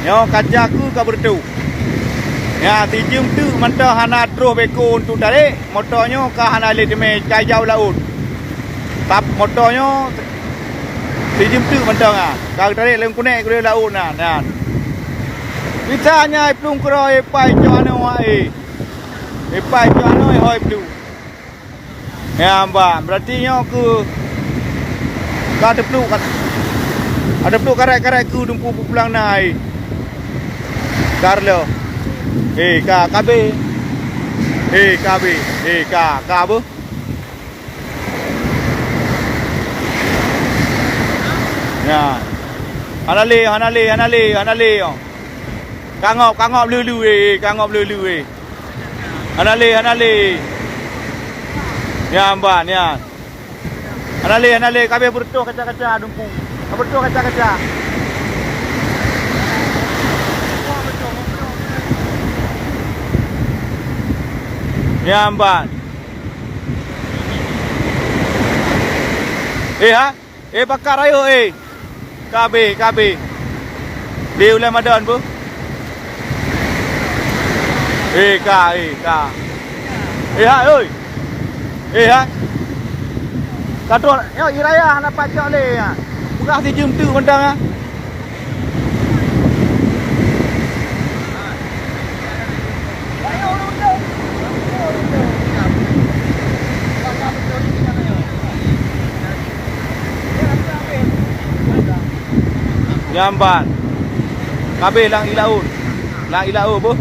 Yo kajaku ka bertu. Ya tijum tu mentah hana terus beko untuk tarik motornya ke hana le demi jauh laut. Tap motornya tijum tu mentah ah. Kau tarik lem kunek ke laut nah. Bisanya plung kro pai joano ai. Pai joano hoi plu. Ya mbak, berarti nya ke ada plu kat. Ada plu karai-karai ku dumpu pulang nai. Carlo. KB. KB. Ka apa? Ya. Hanale. Kangop lulu kangop lulu Hanale. Ya mbak, ya. Hanale, KB bertuah kaca-kaca dumpu. Bertuah kaca-kaca. Ya mbak. Bakar ayo KB. Dia ulang madan bu. Ka. Kado, yo iraya nak pacak le ya. Bukan si jum tu mendang ah. Jamban. Kabeh lang ilaut bu.